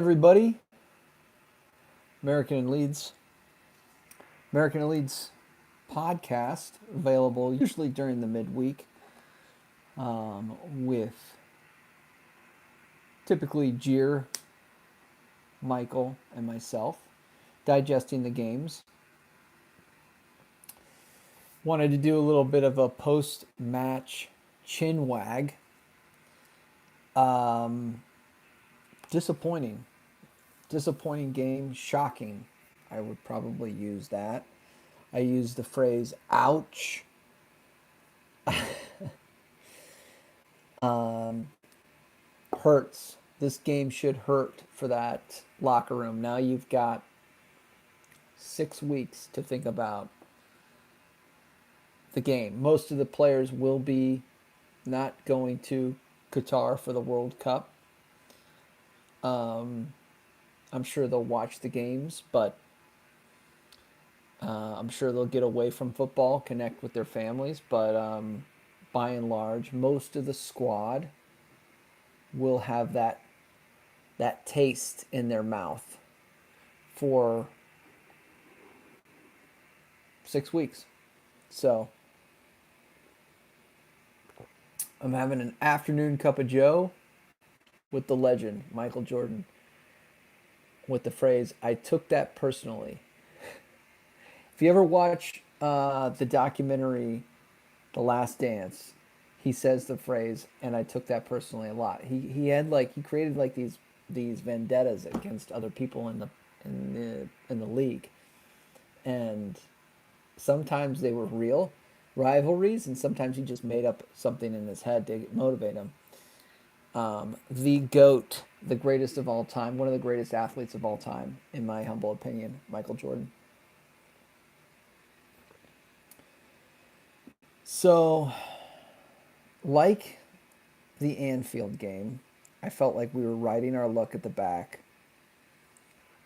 Everybody, American and Leeds. American and Leeds podcast available usually during the midweek with typically Jeer, Michael, and myself digesting the games. Wanted to do a little bit of a post-match chin wag. Disappointing game, shocking. I would probably use that. I use the phrase ouch. Hurts. This game should hurt for that locker room. Now you've got 6 weeks to think about the game. Most of the players will be not going to Qatar for the World Cup. I'm sure they'll watch the games, but I'm sure they'll get away from football, connect with their families. But by and large, most of the squad will have that taste in their mouth for 6 weeks. So I'm having an afternoon cup of joe with the legend, Michael Jordan, with the phrase, I took that personally. If you ever watch the documentary The Last Dance, he says the phrase, and I took that personally a lot. He created like these vendettas against other people in the league. And sometimes they were real rivalries, and sometimes he just made up something in his head to motivate him. The GOAT, the greatest of all time, one of the greatest athletes of all time, in my humble opinion, Michael Jordan. So, like the Anfield game, I felt like we were riding our luck at the back.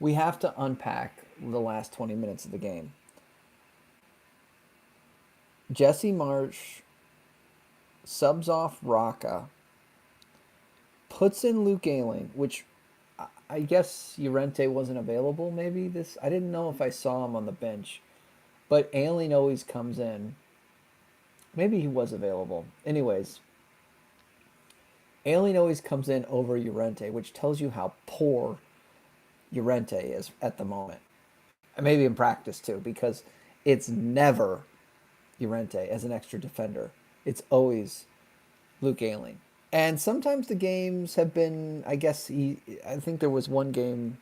We have to unpack the last 20 minutes of the game. Jesse Marsch subs off Rocca, puts in Luke Ayling, which I guess Llorente wasn't available maybe this. I didn't know if I saw him on the bench. But Ayling always comes in. Maybe he was available. Anyways, Ayling always comes in over Llorente, which tells you how poor Llorente is at the moment. And maybe in practice too, because it's never Llorente as an extra defender. It's always Luke Ayling. And sometimes the games have been, I think there was one game,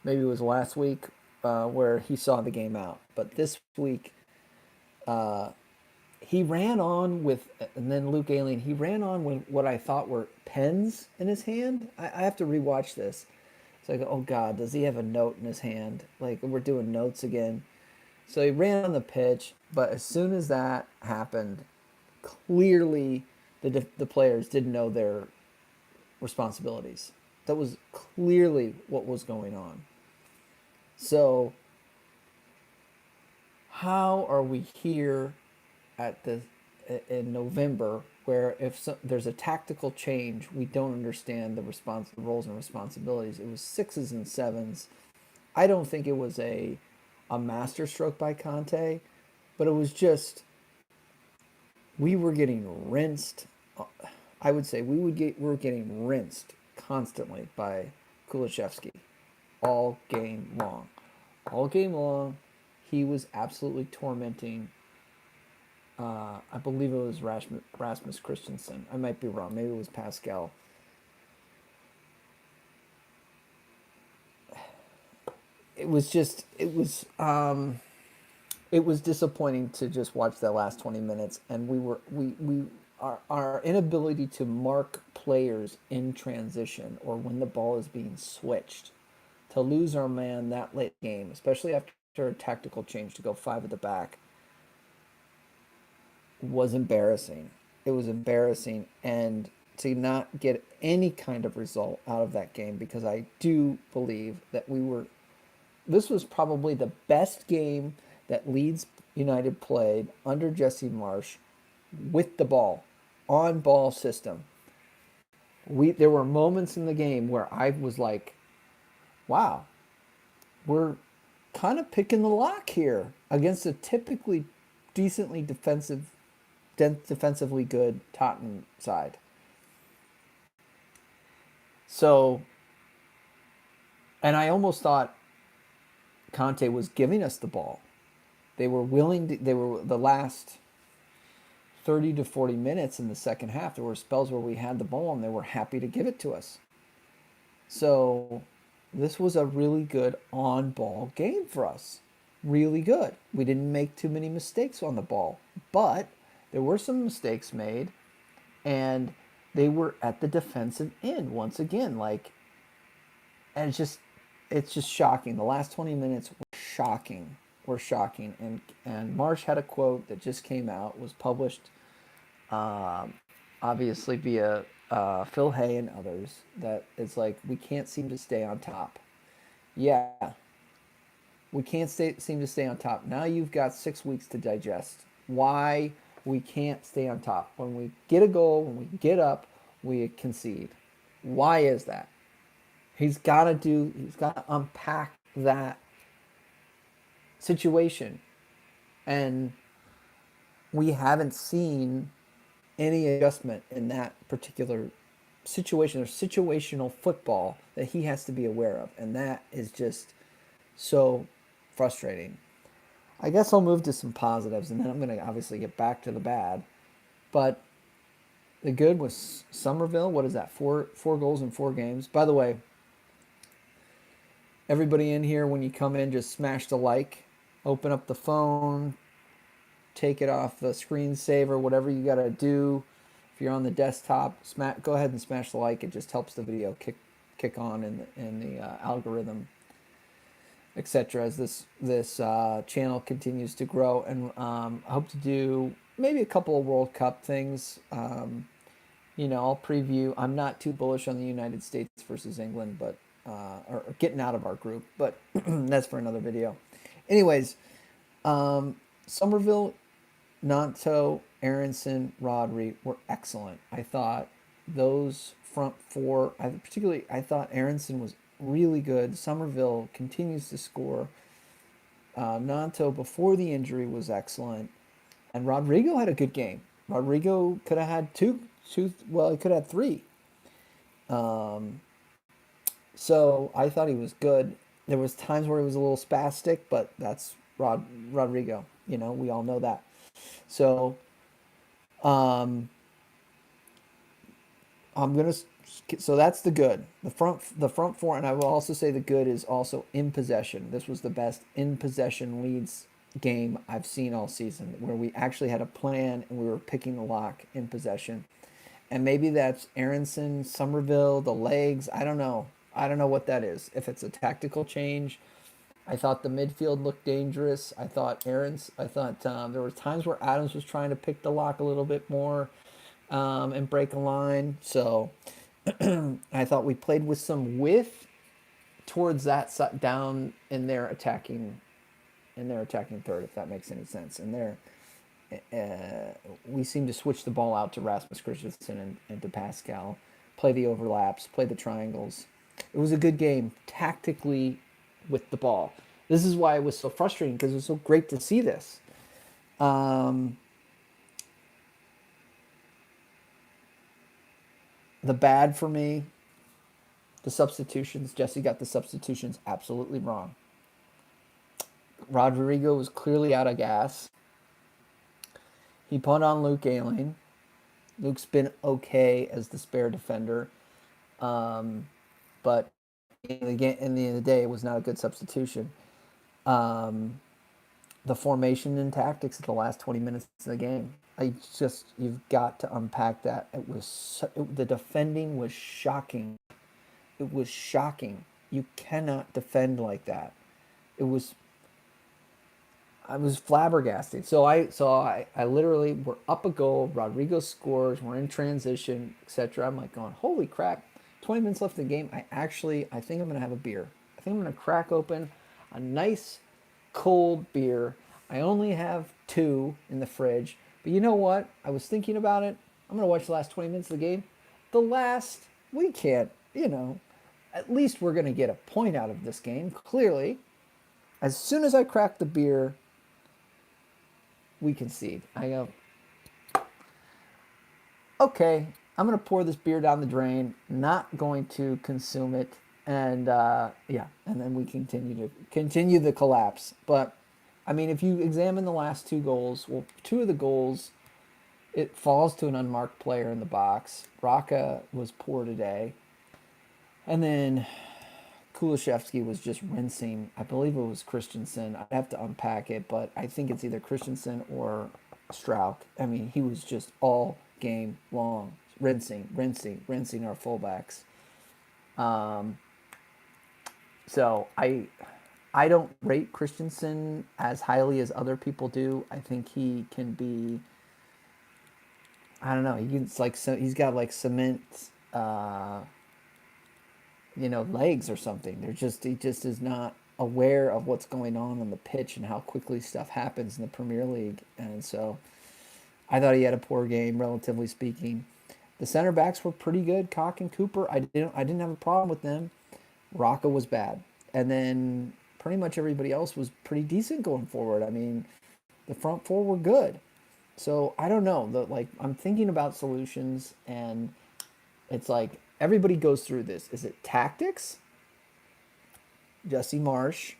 maybe it was last week, where he saw the game out. But this week, he ran on with, and then Luke Ayling, he ran on with what I thought were pens in his hand. I have to rewatch this. It's like, oh God, does he have a note in his hand? Like, we're doing notes again. So he ran on the pitch, but as soon as that happened, clearly the players didn't know their responsibilities. That was clearly what was going on. So how are we here in November where if there's a tactical change, we don't understand the roles and responsibilities? It was 6s and 7s. I don't think it was a masterstroke by Conte, but it was just, we were getting rinsed. I would say we were getting rinsed constantly by Kulishevsky all game long. All game long, he was absolutely tormenting. I believe it was Rasmus Christensen. I might be wrong. Maybe it was Pascal. It was disappointing to just watch that last 20 minutes, and our inability to mark players in transition or when the ball is being switched, to lose our man that late game, especially after a tactical change to go 5 at the back, was embarrassing. It was embarrassing, and to not get any kind of result out of that game, because I do believe that this was probably the best game that Leeds United played under Jesse Marsch with the ball, on ball system. There were moments in the game where I was like, wow, we're kind of picking the lock here against a typically decently defensively good Tottenham side. So, and I almost thought Conte was giving us the ball. They were willing to, they were the last 30 to 40 minutes in the second half. There were spells where we had the ball and they were happy to give it to us. So this was a really good on ball game for us. Really good. We didn't make too many mistakes on the ball, but there were some mistakes made, and they were at the defensive end once again. And it's just shocking. The last 20 minutes were shocking. Were shocking. And Marsh had a quote that just came out, was published, um, obviously via Phil Hay and others, that it's like we can't seem to stay on top. Yeah, we can't seem to stay on top. Now you've got 6 weeks to digest why we can't stay on top. When we get a goal, when we get up, we concede. Why is that? He's got to unpack that situation. And we haven't seen any adjustment in that particular situation. There's situational football that he has to be aware of. And that is just so frustrating. I guess I'll move to some positives, and then I'm going to obviously get back to the bad. But the good was Somerville. What is that? Four goals in 4 games. By the way, everybody in here, when you come in, just smash the like, open up the phone, take it off the screensaver, whatever you got to do. If you're on the desktop, go ahead and smash the like. It just helps the video kick on in the algorithm, etc. As this channel continues to grow. And I hope to do maybe a couple of World Cup things. I'll preview. I'm not too bullish on the United States versus England, but or getting out of our group, but that's for another video. Anyways, Somerville, Nanto, Aronson, Rodri were excellent. I thought those front four, I thought Aronson was really good. Somerville continues to score. Nanto, before the injury, was excellent. And Rodrigo had a good game. Rodrigo could have had two, well, he could have had 3. So I thought he was good. There was times where he was a little spastic, but that's Rodrigo. We all know that. So so that's the good. The front four, and I will also say the good is also in possession. This was the best in possession Leeds game I've seen all season, where we actually had a plan and we were picking the lock in possession. And maybe that's Aronson, Somerville, the legs. I don't know. I don't know what that is. If it's a tactical change. I thought the midfield looked dangerous. I thought there were times where Adams was trying to pick the lock a little bit more and break a line. So I thought we played with some width towards that down in their attacking third, if that makes any sense. And we seem to switch the ball out to Rasmus Christensen and to Pascal, play the overlaps, play the triangles. It was a good game tactically with the ball. This is why it was so frustrating, because it was so great to see this. The bad for me, the substitutions. Jesse got the substitutions absolutely wrong. Rodrigo was clearly out of gas. He put on Luke Ayling. Luke's been okay as the spare defender. But in the end of the day, it was not a good substitution. The formation and tactics at the last 20 minutes of the game, you've got to unpack that. The defending was shocking. It was shocking. You cannot defend like that. I was flabbergasted. So I literally, we're up a goal. Rodrigo scores. We're in transition, etc. I'm like going, holy crap! 20 minutes left in the game. I think I'm gonna have a beer. I think I'm gonna crack open a nice cold beer. I only have 2 in the fridge, but you know what? I was thinking about it. I'm gonna watch the last 20 minutes of the game. We can't. at least we're going to get a point out of this game. Clearly, as soon as I crack the beer, we concede. I go, okay, I'm going to pour this beer down the drain, not going to consume it, and and then we continue the collapse. But I mean, if you examine the last two goals, well, two of the goals, it falls to an unmarked player in the box. Raka was poor today, and then Kulishevsky was just rinsing. I believe it was Christensen. I'd have to unpack it, but I think it's either Christensen or Strauch. I mean, he was just all game long rinsing our fullbacks. So I don't rate Christensen as highly as other people do. I think he can be. I don't know. He's got like cement. Legs or something. He just is not aware of what's going on the pitch and how quickly stuff happens in the Premier League. And so I thought he had a poor game, relatively speaking. The center backs were pretty good. Cock and Cooper, I didn't have a problem with them. Rocca was bad. And then pretty much everybody else was pretty decent going forward. I mean, the front four were good. So I don't know. I'm thinking about solutions, and it's like everybody goes through this. Is it tactics, Jesse Marsh,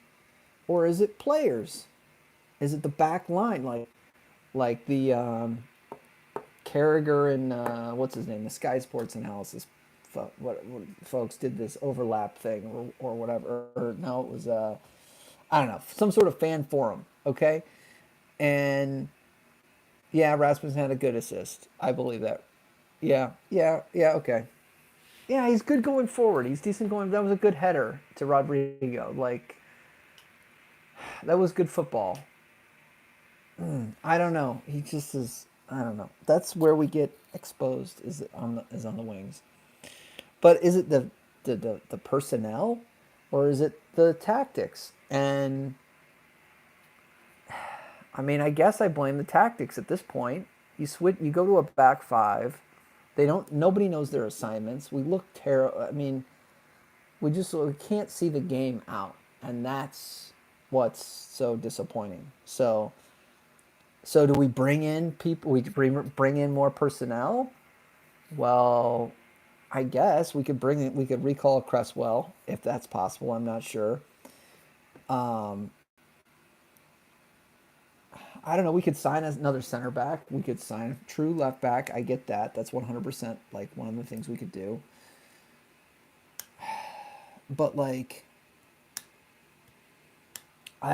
or is it players? Is it the back line, like the Carragher and what's his name, the Sky Sports analysis what folks did this overlap thing or whatever. Or no, it was I don't know, some sort of fan forum. Okay, and yeah, Rasmussen had a good assist. I believe that. Yeah. Okay. Yeah, he's good going forward. He's decent going. That was a good header to Rodrigo. That was good football. I don't know. He just is. I don't know. That's where we get exposed. Is on the wings. But is it the personnel, or is it the tactics? And I mean, I guess I blame the tactics at this point. You go to a back five. Nobody knows their assignments. We look terrible. I mean, we can't see the game out, and that's what's so disappointing. So do we bring in people? We bring in more personnel? Well, I guess we could recall Cresswell if that's possible. I'm not sure. I don't know. We could sign another center back. We could sign a true left back. I get that. That's 100% like one of the things we could do. But I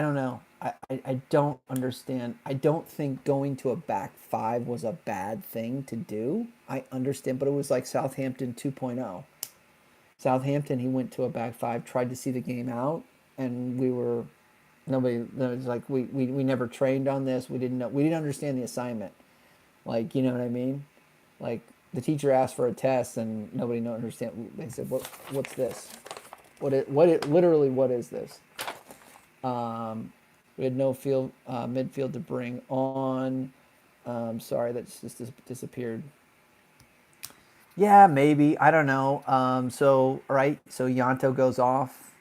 don't know. I don't understand. I don't think going to a back five was a bad thing to do. I understand, but it was like Southampton 2.0. Southampton, he went to a back five, tried to see the game out, and nobody. It was like we never trained on this. We didn't understand the assignment. Like, you know what I mean? Like the teacher asked for a test and nobody understand. They said, what's this? What is this? We had no midfield to bring on. Sorry, that's just disappeared. Yeah, maybe. I don't know. So Yanto goes off.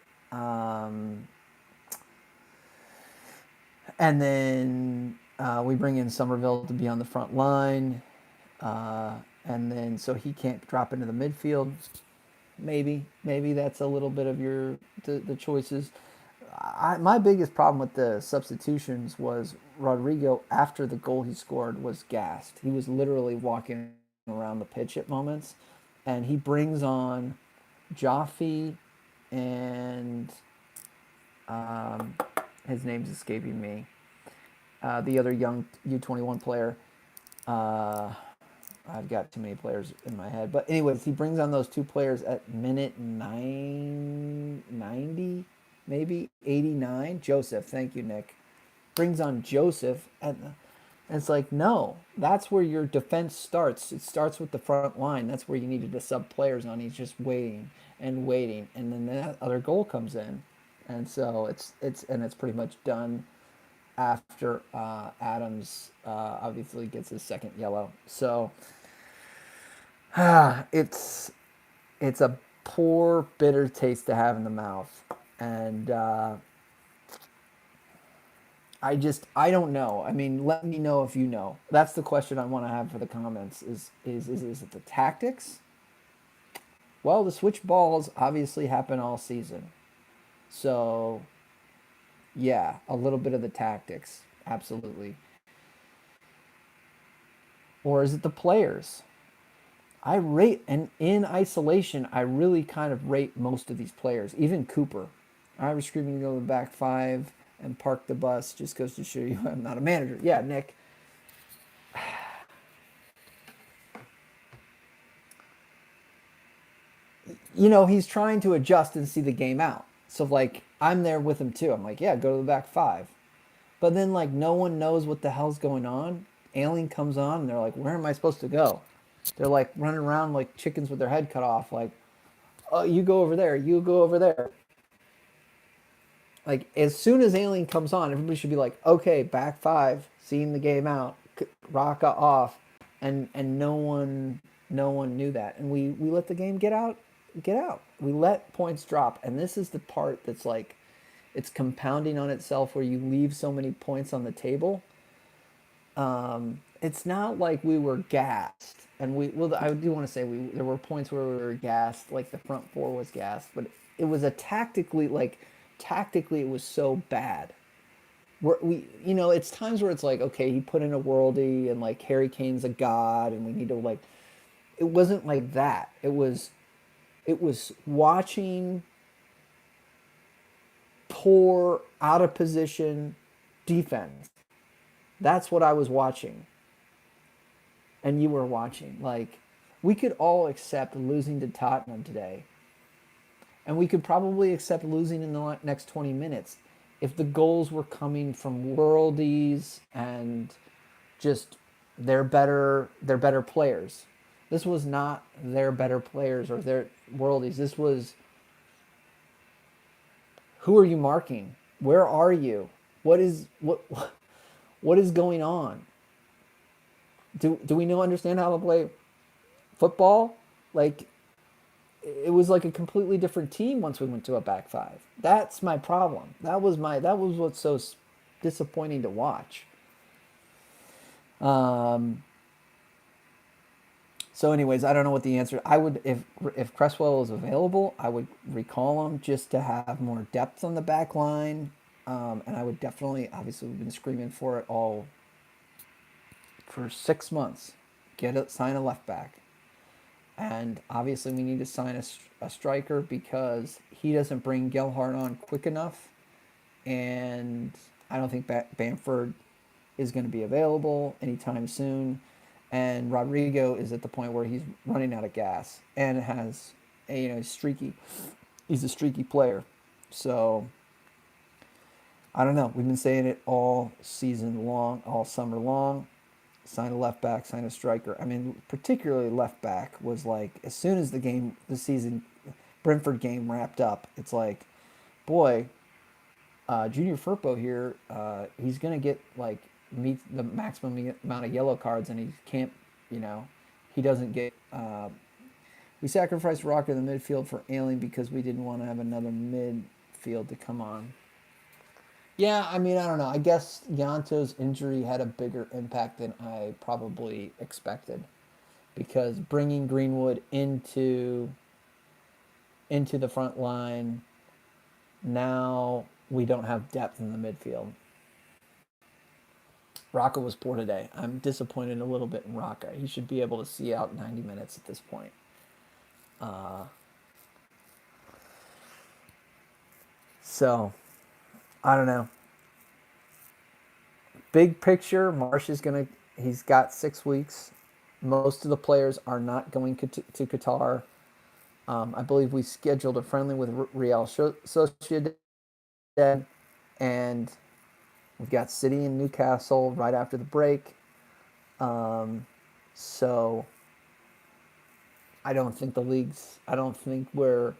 And then we bring in Somerville to be on the front line. And then so he can't drop into the midfield. Maybe that's a little bit of the choices. My biggest problem with the substitutions was Rodrigo, after the goal he scored, was gassed. He was literally walking around the pitch at moments. And he brings on Jaffe and his name's escaping me. The other young U21 player. I've got too many players in my head. But anyways, he brings on those two players at minute 90, maybe 89. Joseph, thank you, Nick. Brings on Joseph. And it's like, no, that's where your defense starts. It starts with the front line. That's where you needed to sub players on. He's just waiting. And then that other goal comes in. And so it's pretty much done after Adams obviously gets his second yellow. So it's a poor, bitter taste to have in the mouth. And I don't know. I mean, let me know if you know. That's the question I want to have for the comments is it the tactics? Well, the switch balls obviously happen all season. So, yeah, a little bit of the tactics. Absolutely. Or is it the players? I rate, and in isolation, I really kind of rate most of these players, even Cooper. I was screaming to go to the back five and park the bus, just goes to show you I'm not a manager. Yeah, Nick. He's trying to adjust and see the game out. So, like, I'm there with him too. I'm like, yeah, go to the back five. But then, like, no one knows what the hell's going on. Alien comes on, and they're like, where am I supposed to go? They're like running around like chickens with their head cut off, like, oh, you go over there, you go over there. Like, as soon as Alien comes on, everybody should be like, okay, back five, seeing the game out, rock off, and no one knew that, and we let the game get out. We let points drop, and this is the part that's like, it's compounding on itself where you leave so many points on the table. It's not like we were gassed, and I do want to say there were points where we were gassed, like the front four was gassed, but it was a tactically it was so bad. It's times where it's like, okay, he put in a worldie, and like Harry Kane's a god, and we need to like. It wasn't like that. It was watching poor, out of position defense. That's what I was watching. And you were watching. Like, we could all accept losing to Tottenham today. And we could probably accept losing in the next 20 minutes if the goals were coming from worldies and just they're better players. This was not their better players or their worldies. This was, who are you marking? Where are you? What is going on? Do we know understand how to play football? Like, it was like a completely different team once we went to a back five. That's my problem. That was what's so disappointing to watch. Um, so, anyways, I don't know what the answer. I would, if Cresswell is available, I would recall him just to have more depth on the back line. And I would definitely, obviously, we've been screaming for it all for 6 months. Sign a left back. And obviously, we need to sign a striker because he doesn't bring Gelhardt on quick enough. And I don't think Bamford is going to be available anytime soon. And Rodrigo is at the point where he's running out of gas and has, streaky. He's a streaky player. So, I don't know. We've been saying it all season long, all summer long. Sign a left back, sign a striker. I mean, particularly left back was like, as soon as the season, Brentford game wrapped up, it's like, boy, Junior Firpo here, he's going to get like meet the maximum amount of yellow cards, and he can't, he doesn't get. We sacrificed Rocker in the midfield for Alien because we didn't want to have another midfield to come on. Yeah, I mean, I don't know. I guess Yanto's injury had a bigger impact than I probably expected, because bringing Greenwood into the front line, now we don't have depth in the midfield. Raka was poor today. I'm disappointed a little bit in Raka. He should be able to see out 90 minutes at this point. So, I don't know. Big picture, he's got 6 weeks. Most of the players are not going to Qatar. I believe we scheduled a friendly with Real Sociedad, and we've got City and Newcastle right after the break. So I don't think we're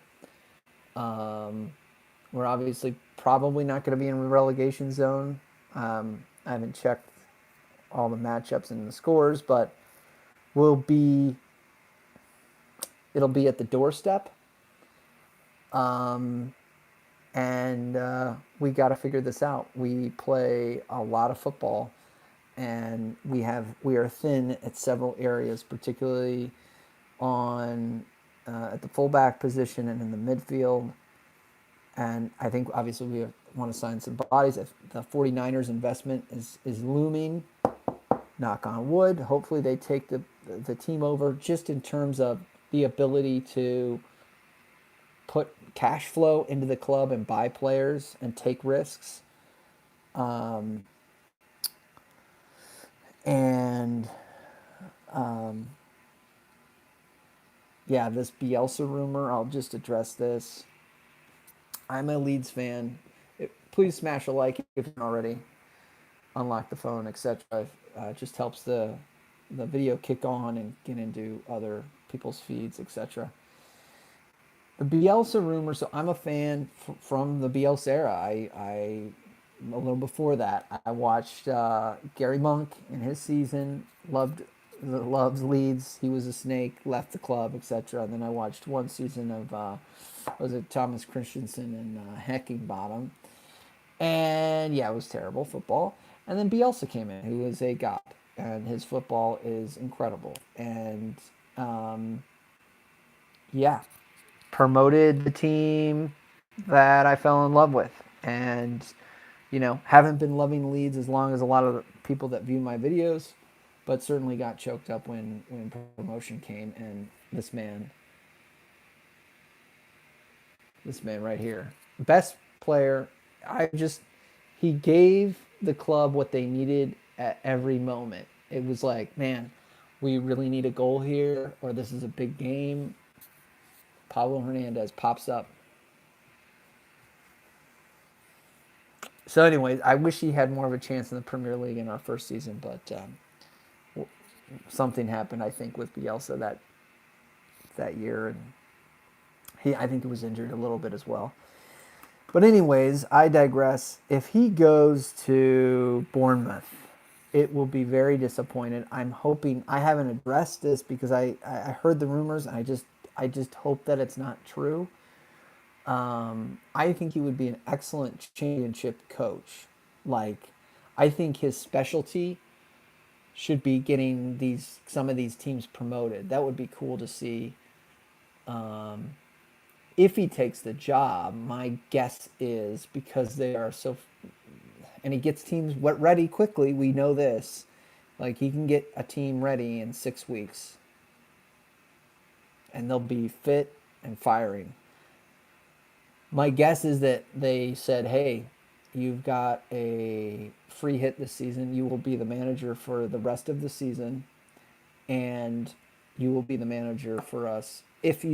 obviously probably not going to be in the relegation zone. I haven't checked all the matchups and the scores, but it'll be at the doorstep. Um, and we got to figure this out. We play a lot of football, and we are thin at several areas, particularly on at the fullback position and in the midfield. And I think obviously we want to sign some bodies. If the 49ers investment is looming, knock on wood. Hopefully they take the team over just in terms of the ability to put cash flow into the club and buy players and take risks. Um, and yeah, this Bielsa rumor, I'll just address this. I'm a Leeds fan. Please smash a like if you already. Unlock the phone, etc. Just helps the video kick on and get into other people's feeds, etc. The Bielsa rumor. So I'm a fan from the Bielsa era. I a little before that, I watched Gary Monk in his season. Loves Leeds. He was a snake. Left the club, etc. And then I watched one season of was it Thomas Christensen and Heckingbottom. And yeah, it was terrible football. And then Bielsa came in, who is a god, and his football is incredible. And yeah, promoted the team that I fell in love with, and haven't been loving Leeds as long as a lot of the people that view my videos, but certainly got choked up when promotion came. And this man right here, best player. He gave the club what they needed at every moment. It was like, man, we really need a goal here, or this is a big game. Pablo Hernandez pops up. So, anyways, I wish he had more of a chance in the Premier League in our first season, but something happened, I think, with Bielsa that year, and I think he was injured a little bit as well. But anyways, I digress. If he goes to Bournemouth, it will be very disappointed. I'm hoping I haven't addressed this because I heard the rumors. And I just hope that it's not true. I think he would be an excellent championship coach. Like, I think his specialty should be getting some of these teams promoted. That would be cool to see. If he takes the job, my guess is because they are so, and he gets teams ready quickly. We know this, like he can get a team ready in 6 weeks, and they'll be fit and firing. My guess is that they said, "Hey, you've got a free hit this season. You will be the manager for the rest of the season, and you will be the manager for us. If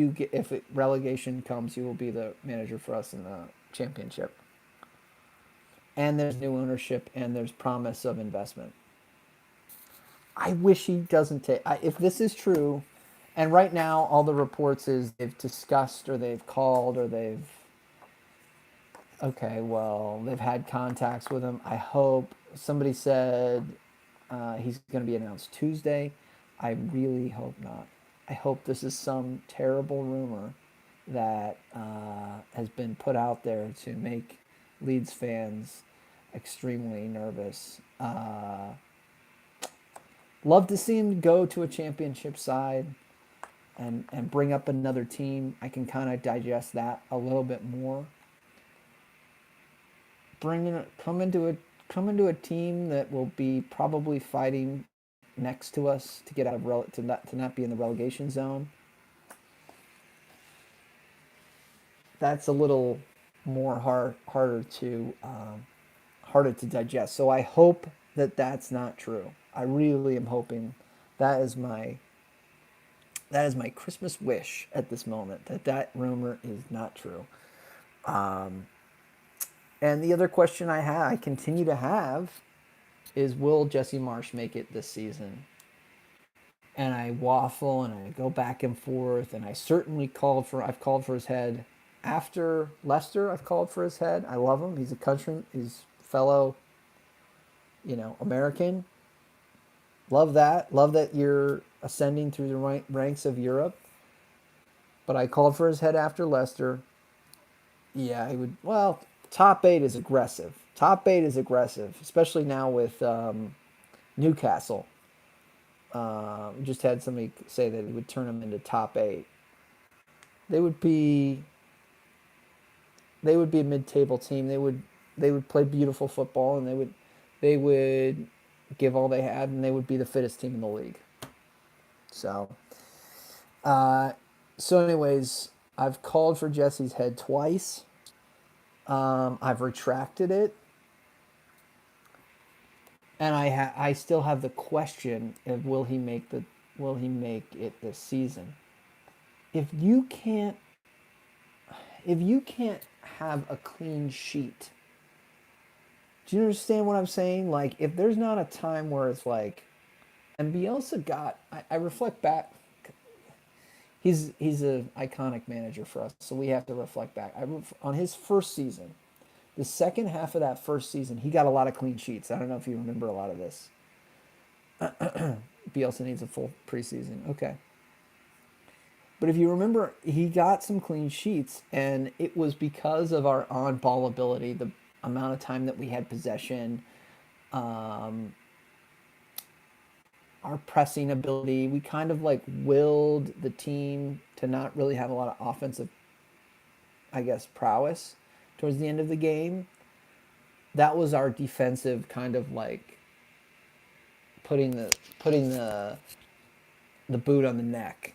relegation comes, you will be the manager for us in the championship." And there's new ownership, and there's promise of investment. I wish he doesn't take. If this is true, and right now all the reports is they've discussed or they've called or they've they've had contacts with him. I hope somebody said he's going to be announced Tuesday. I really hope not. I hope this is some terrible rumor that has been put out there to make Leeds fans extremely nervous. Love to see him go to a championship side and bring up another team. I can kind of digest that a little bit more. Come into a team that will be probably fighting next to us to get out of to not be in the relegation zone. That's a little more harder to digest. So I hope that that's not true. I really am hoping that is my Christmas wish at this moment, that rumor is not true. And the other question I continue to have, is will Jesse Marsch make it this season? And I waffle and I go back and forth, and I've called for his head after Leicester. I've called for his head. I love him. He's fellow, American. Love that. Love that you're ascending through the ranks of Europe. But I called for his head after Leicester. Yeah, he would. Well, top eight is aggressive. Top eight is aggressive, especially now with Newcastle. Just had somebody say that he would turn them into top eight. They would be they would be a mid-table team. They would play beautiful football, and they would give all they had, and they would be the fittest team in the league. So, uh, so anyways, I've called for Jesse's head twice. I've retracted it, and I still have the question of will he make it this season? If you can't if you can't have a clean sheet, do you understand what I'm saying? Like, if there's not a time where it's like, and Bielsa got, I reflect back. He's an iconic manager for us, so we have to reflect back. On his first season, the second half of that first season, he got a lot of clean sheets. I don't know if you remember a lot of this. Bielsa needs a full preseason. Okay. But if you remember, he got some clean sheets, and it was because of our on-ball ability, the amount of time that we had possession, um, our pressing ability. We kind of like willed the team to not really have a lot of offensive, I guess, prowess towards the end of the game. That was our defensive kind of like putting the boot on the neck.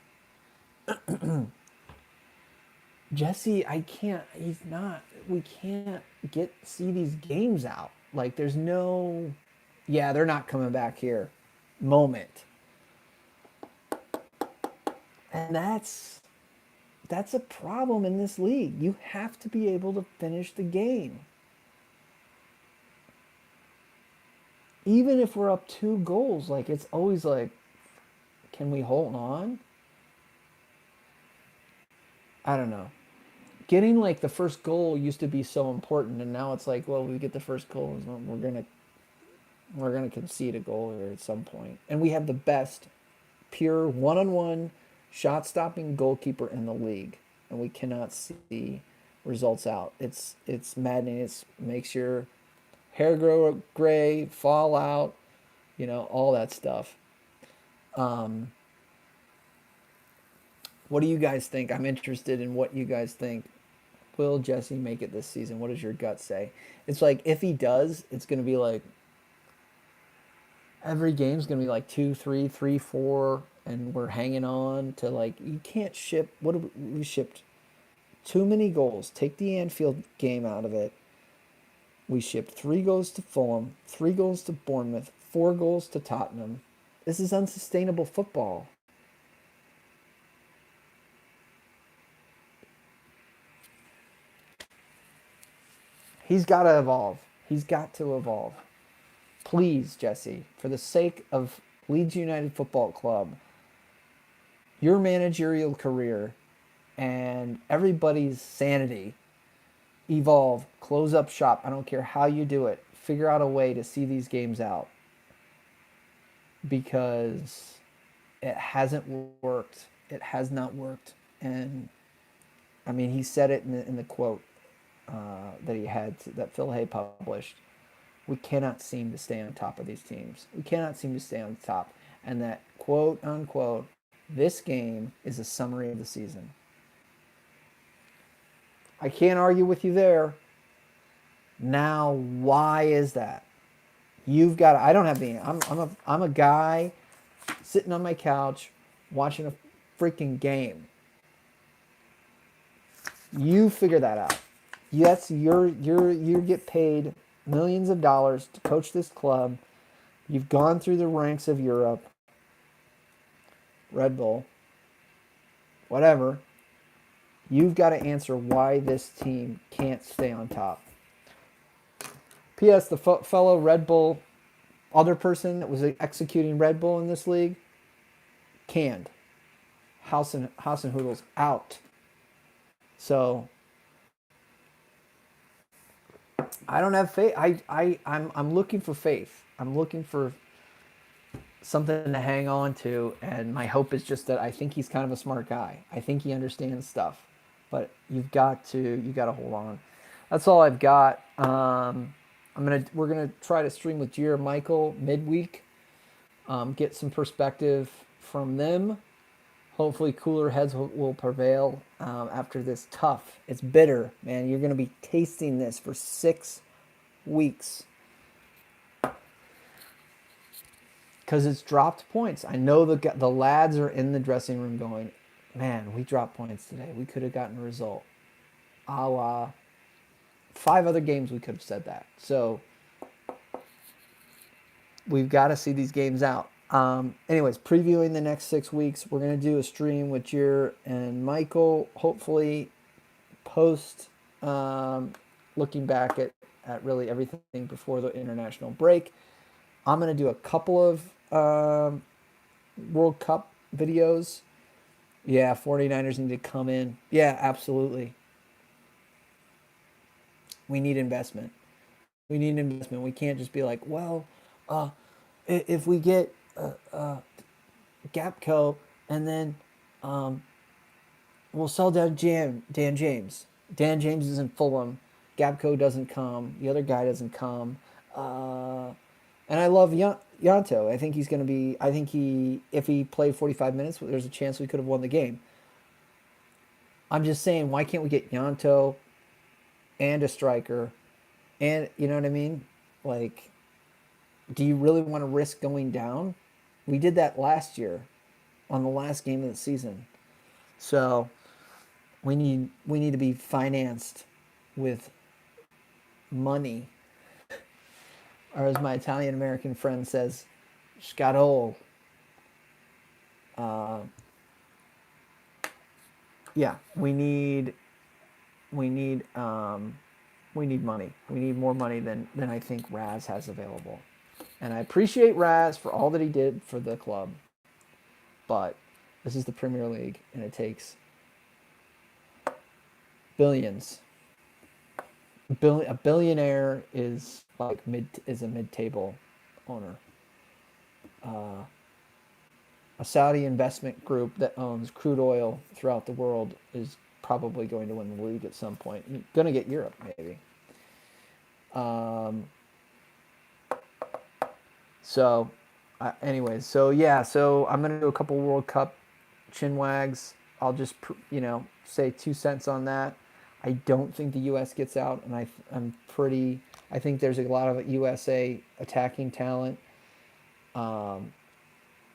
Jesse, I can't. He's not. We can't see these games out. Like, there's no. Yeah, they're not coming back here. Moment, and that's a problem in this league. You have to be able to finish the game, even if we're up 2 goals. Like, it's always like, can we hold on? I don't know. Getting like the first goal used to be so important, and now it's like, well, we get the first goal, we're gonna concede a goal here at some point, and we have the best pure one-on-one shot-stopping goalkeeper in the league, and we cannot see results out. It's maddening. It makes your hair grow gray, fall out, all that stuff. Um, what do you guys think? I'm interested in what you guys think. Will Jesse make it this season? What does your gut say? It's like, if he does, it's going to be like every game's going to be like 2-3, 3-4, and we're hanging on to, like, you can't ship. What have we shipped? Too many goals. Take the Anfield game out of it. We shipped 3 goals to Fulham, 3 goals to Bournemouth, 4 goals to Tottenham. This is unsustainable football. He's got to evolve. He's got to evolve. Please, Jesse, for the sake of Leeds United Football Club, your managerial career, and everybody's sanity, evolve, close up shop. I don't care how you do it. Figure out a way to see these games out, because it hasn't worked. It has not worked. And I mean, he said it in the quote that Phil Hay published. We cannot seem to stay on top of these teams. We cannot seem to stay on top. And that quote unquote, this game is a summary of the season. I can't argue with you there. Now, why is that? You've got. I don't have the. I'm a guy sitting on my couch watching a freaking game. You figure that out. Yes, you get paid millions of dollars to coach this club. You've gone through the ranks of Europe, Red Bull, whatever. You've got to answer why this team can't stay on top. P.S. The fellow Red Bull, other person that was executing Red Bull in this league, canned. House and Hoodles out. So I don't have faith. I'm looking for faith. I'm looking for something to hang on to, and my hope is just that I think he's kind of a smart guy. I think he understands stuff. but you got to hold on. That's all I've got. We're gonna try to stream with Gia and Michael midweek, get some perspective from them. Hopefully, cooler heads will prevail after this tough. It's bitter, man. You're gonna be tasting this for 6 weeks because it's dropped points. I know the lads are in the dressing room going, man, we dropped points today. We could have gotten a result. A la 5 other games we could have said that. So we've got to see these games out. Anyways, previewing the next 6 weeks, we're going to do a stream with Jer and Michael, hopefully post looking back at really everything before the international break. I'm going to do a couple of World Cup videos. Yeah, 49ers need to come in. Yeah, absolutely. We need investment. We need investment. We can't just be like, well, if we get Gapco and then we'll sell down Dan James. Dan James is in Fulham. Gapco doesn't come. The other guy doesn't come. And I love Yanto. I think he's going to be. I think if he played 45 minutes, there's a chance we could have won the game. I'm just saying, why can't we get Yanto and a striker? And you know what I mean? Like, do you really want to risk going down? We did that last year on the last game of the season. So we need to be financed with money. Or as my Italian American friend says, scatole. Yeah, we need money. We need more money than I think Raz has available. And I appreciate Raz for all that he did for the club. But this is the Premier League, and it takes billions. A billionaire is like a mid-table owner. A Saudi investment group that owns crude oil throughout the world is probably going to win the league at some point. Going to get Europe, maybe. So I'm going to do a couple World Cup chinwags. I'll just, say 2 cents on that. I don't think the U.S. gets out, and I think there's a lot of USA attacking talent. I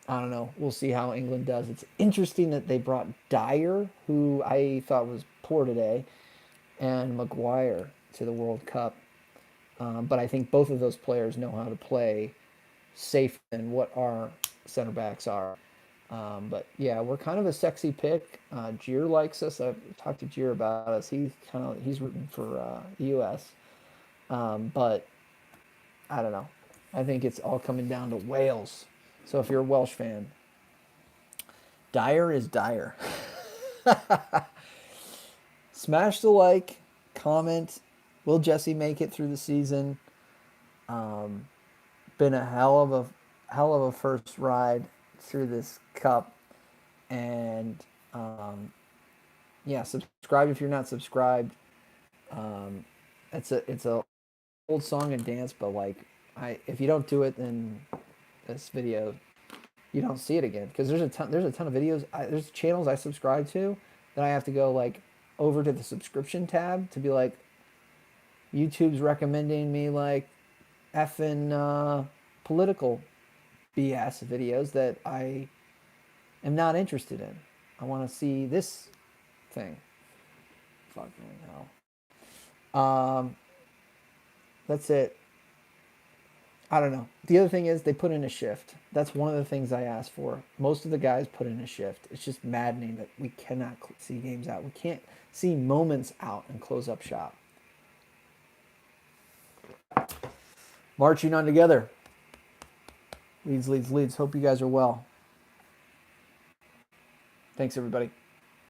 don't know. We'll see how England does. It's interesting that they brought Dyer, who I thought was poor today, and Maguire to the World Cup. But I think both of those players know how to play safe and what our center backs are. But yeah, we're kind of a sexy pick. Gier likes us. I've talked to Gier about us. He's rooting for the U.S. But I don't know. I think it's all coming down to Wales. So if you're a Welsh fan, Dyer is Dyer. Smash the like, comment. Will Jesse make it through the season? Been a hell of a first ride through this cup, and subscribe if you're not subscribed. It's a old song and dance, but if you don't do it, then this video you don't see it again, because there's a ton of videos. There's channels I subscribe to that I have to go over to the subscription tab to be like, YouTube's recommending me effing political BS videos that I am not interested in. I want to see this thing. Fucking hell. That's it. I don't know. The other thing is they put in a shift. That's one of the things I asked for. Most of the guys put in a shift. It's just maddening that we cannot see games out. We can't see moments out and close up shop. Marching on together. Leeds. Hope you guys are well. Thanks, everybody.